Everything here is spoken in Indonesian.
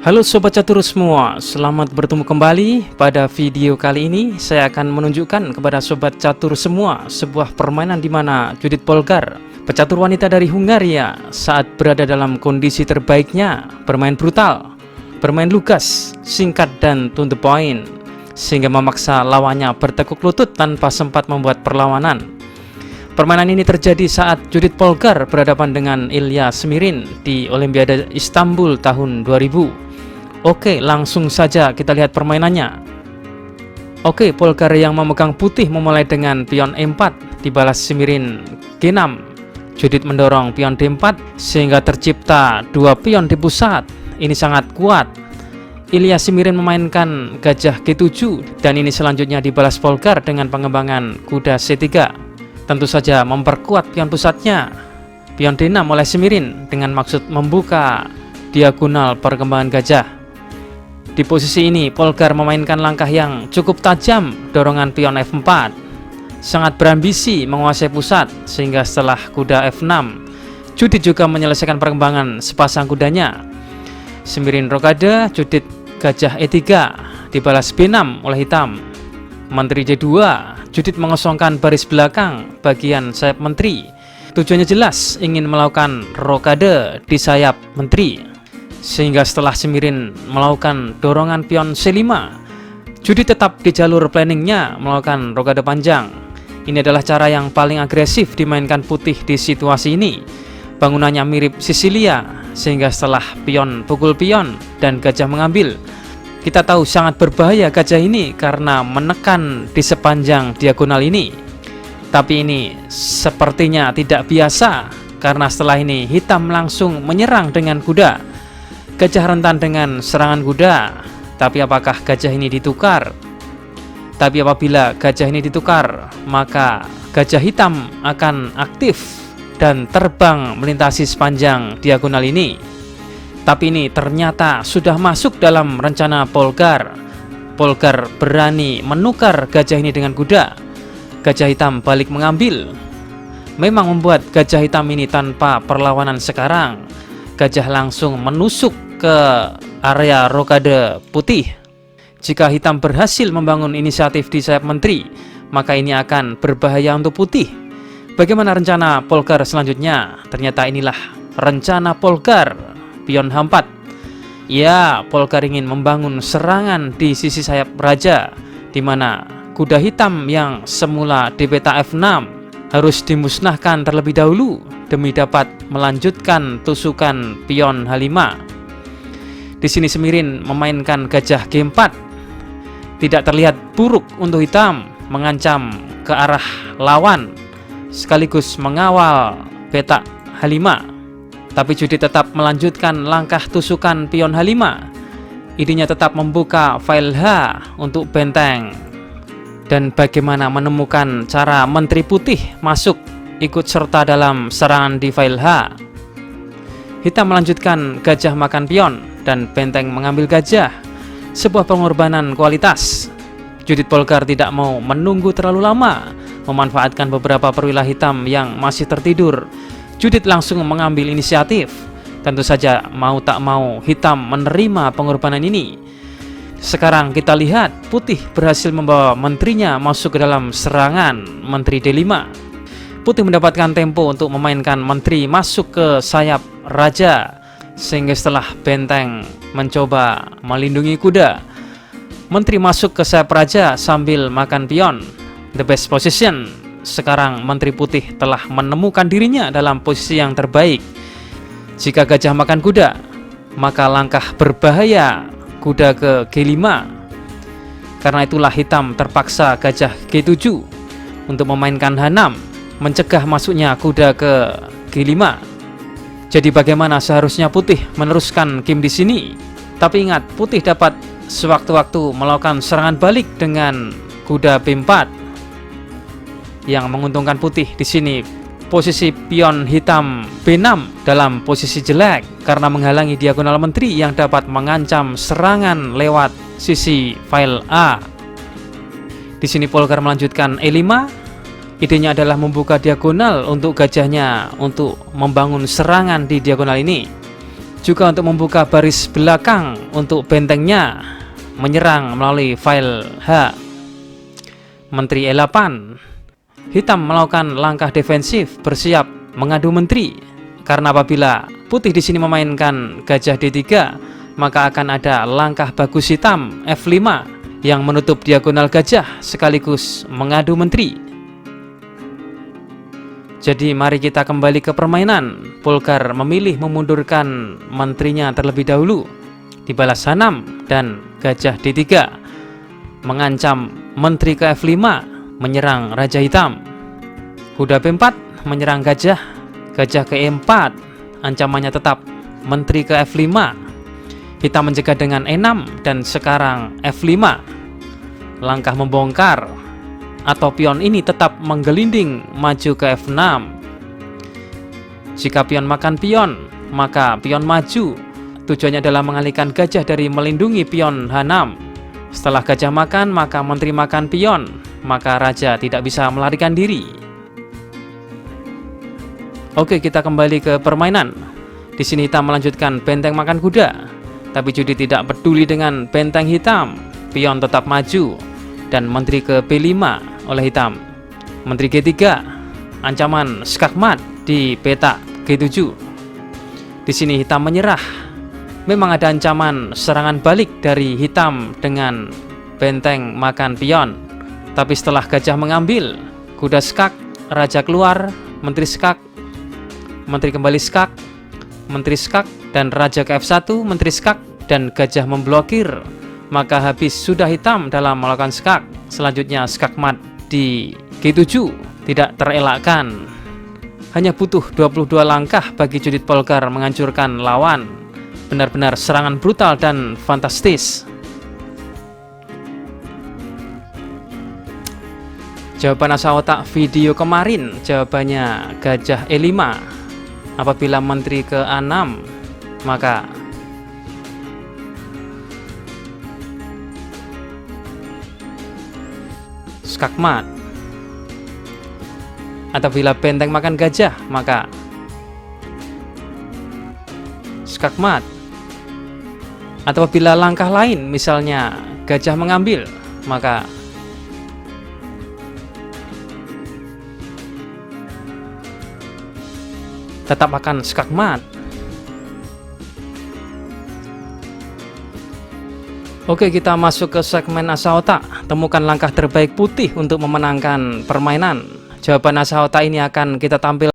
Halo Sobat Catur semua, selamat bertemu kembali. Pada video kali ini saya akan menunjukkan kepada Sobat Catur semua sebuah permainan di mana Judith Polgar, pecatur wanita dari Hungaria, saat berada dalam kondisi terbaiknya, bermain brutal, bermain lugas, singkat dan to the point, sehingga memaksa lawannya bertekuk lutut tanpa sempat membuat perlawanan. Permainan ini terjadi saat Judith Polgar berhadapan dengan Ilya Semirin di Olimpiade Istanbul tahun 2000. Oke, langsung saja kita lihat permainannya. Oke, Polgar yang memegang putih memulai dengan pion E4, dibalas Semirin G6. Judith mendorong pion D4 sehingga tercipta dua pion di pusat. Ini sangat kuat. Ilya Semirin memainkan gajah G7 dan ini selanjutnya dibalas Polgar dengan pengembangan kuda C3. Tentu saja memperkuat pion pusatnya. Pion D6 oleh Semirin dengan maksud membuka diagonal perkembangan gajah. Di posisi ini Polgar memainkan langkah yang cukup tajam, dorongan pion F4. Sangat berambisi menguasai pusat sehingga setelah kuda F6, Judith juga menyelesaikan perkembangan sepasang kudanya. Semirin rokade, Judith gajah E3, dibalas B6 oleh hitam. Menteri J2, Judith mengosongkan baris belakang bagian sayap menteri. Tujuannya jelas, ingin melakukan rokade di sayap menteri. Sehingga setelah Semirin melakukan dorongan pion C5, Judith tetap di jalur planningnya melakukan rokade panjang. Ini adalah cara yang paling agresif dimainkan putih di situasi ini. Bangunannya mirip Sisilia, sehingga setelah pion pukul pion dan gajah mengambil, kita tahu sangat berbahaya gajah ini karena menekan di sepanjang diagonal ini. Tapi ini sepertinya tidak biasa karena setelah ini hitam langsung menyerang dengan kuda. Gajah rentan dengan serangan kuda. Tapi apakah gajah ini ditukar? Tapi apabila gajah ini ditukar, maka gajah hitam akan aktif dan terbang melintasi sepanjang diagonal ini. Tapi ini ternyata sudah masuk dalam rencana Polgar. Polgar berani menukar gajah ini dengan kuda. Gajah hitam balik mengambil. Memang membuat gajah hitam ini tanpa perlawanan sekarang. Gajah langsung menusuk ke area rokade putih. Jika hitam berhasil membangun inisiatif di sayap menteri, maka ini akan berbahaya untuk putih. Bagaimana rencana Polgar selanjutnya? Ternyata inilah rencana Polgar. Pion H4. Ya, Polgar ingin membangun serangan di sisi sayap raja, di mana kuda hitam yang semula di peta F6 harus dimusnahkan terlebih dahulu demi dapat melanjutkan tusukan pion H5. Di sini Semirin memainkan gajah G4. Tidak terlihat buruk untuk hitam mengancam ke arah lawan sekaligus mengawal peta H5. Tapi Judith tetap melanjutkan langkah tusukan pion H5. Idenya tetap membuka file H untuk benteng. Dan bagaimana menemukan cara Menteri Putih masuk ikut serta dalam serangan di file H. Hitam melanjutkan gajah makan pion dan benteng mengambil gajah. Sebuah pengorbanan kualitas. Judith Polgar tidak mau menunggu terlalu lama, memanfaatkan beberapa perwira hitam yang masih tertidur. Judith langsung mengambil inisiatif. Tentu saja mau tak mau hitam menerima pengorbanan ini. Sekarang kita lihat putih berhasil membawa menterinya masuk ke dalam serangan menteri D5. Putih mendapatkan tempo untuk memainkan menteri masuk ke sayap raja. Sehingga setelah benteng mencoba melindungi kuda, menteri masuk ke sayap raja sambil makan pion. The best position. Sekarang Menteri Putih telah menemukan dirinya dalam posisi yang terbaik. Jika gajah makan kuda, maka langkah berbahaya kuda ke G5. Karena itulah hitam terpaksa gajah G7 untuk memainkan H6, mencegah masuknya kuda ke G5. Jadi bagaimana seharusnya Putih meneruskan game di sini? Tapi ingat, Putih dapat sewaktu-waktu melakukan serangan balik dengan kuda B4. Yang menguntungkan putih di sini posisi pion hitam B6 dalam posisi jelek karena menghalangi diagonal menteri yang dapat mengancam serangan lewat sisi file A. Di sini Polgar melanjutkan E5. Idenya adalah membuka diagonal untuk gajahnya untuk membangun serangan di diagonal ini. juga untuk membuka baris belakang untuk bentengnya menyerang melalui file H. Menteri E8. Hitam melakukan langkah defensif bersiap mengadu menteri, karena apabila putih di sini memainkan gajah D3, maka akan ada langkah bagus hitam F5 yang menutup diagonal gajah sekaligus mengadu menteri. Jadi mari kita kembali ke permainan. Polgar memilih memundurkan menterinya terlebih dahulu, dibalas H6 dan gajah D3, mengancam menteri ke F5 menyerang raja hitam. Kuda B4 menyerang gajah, gajah ke E4, ancamannya tetap menteri ke F5. Hitam mencegah dengan E6 dan sekarang F5. Langkah membongkar, atau pion ini tetap menggelinding maju ke F6. Jika pion makan pion, maka pion maju. Tujuannya adalah mengalihkan gajah dari melindungi pion H6. Setelah gajah makan, maka menteri makan pion, maka raja tidak bisa melarikan diri. Oke, kita kembali ke permainan. Di sini hitam melanjutkan benteng makan kuda, tapi judi tidak peduli dengan benteng hitam. Pion tetap maju dan menteri ke B5 oleh hitam. Menteri G3, ancaman skakmat di peta G7. Di sini hitam menyerah. Memang ada ancaman serangan balik dari hitam dengan benteng makan pion, tapi setelah gajah mengambil, kuda skak, raja keluar, menteri skak, menteri kembali skak, menteri skak, dan raja ke F1, menteri skak, dan gajah memblokir. Maka habis sudah hitam dalam melakukan skak. Selanjutnya skakmat di G7 tidak terelakkan. Hanya butuh 22 langkah bagi Judith Polgar menghancurkan lawan. Benar-benar serangan brutal dan fantastis. Jawaban asa otak video kemarin, jawabannya gajah E5. Apabila menteri ke A6, maka skakmat. Atau bila benteng makan gajah, maka skakmat. Atau bila langkah lain, misalnya gajah mengambil, maka tetap akan skakmat. Oke, kita masuk ke segmen asa otak. Temukan langkah terbaik putih untuk memenangkan permainan. Jawaban asa otak ini akan kita tampilkan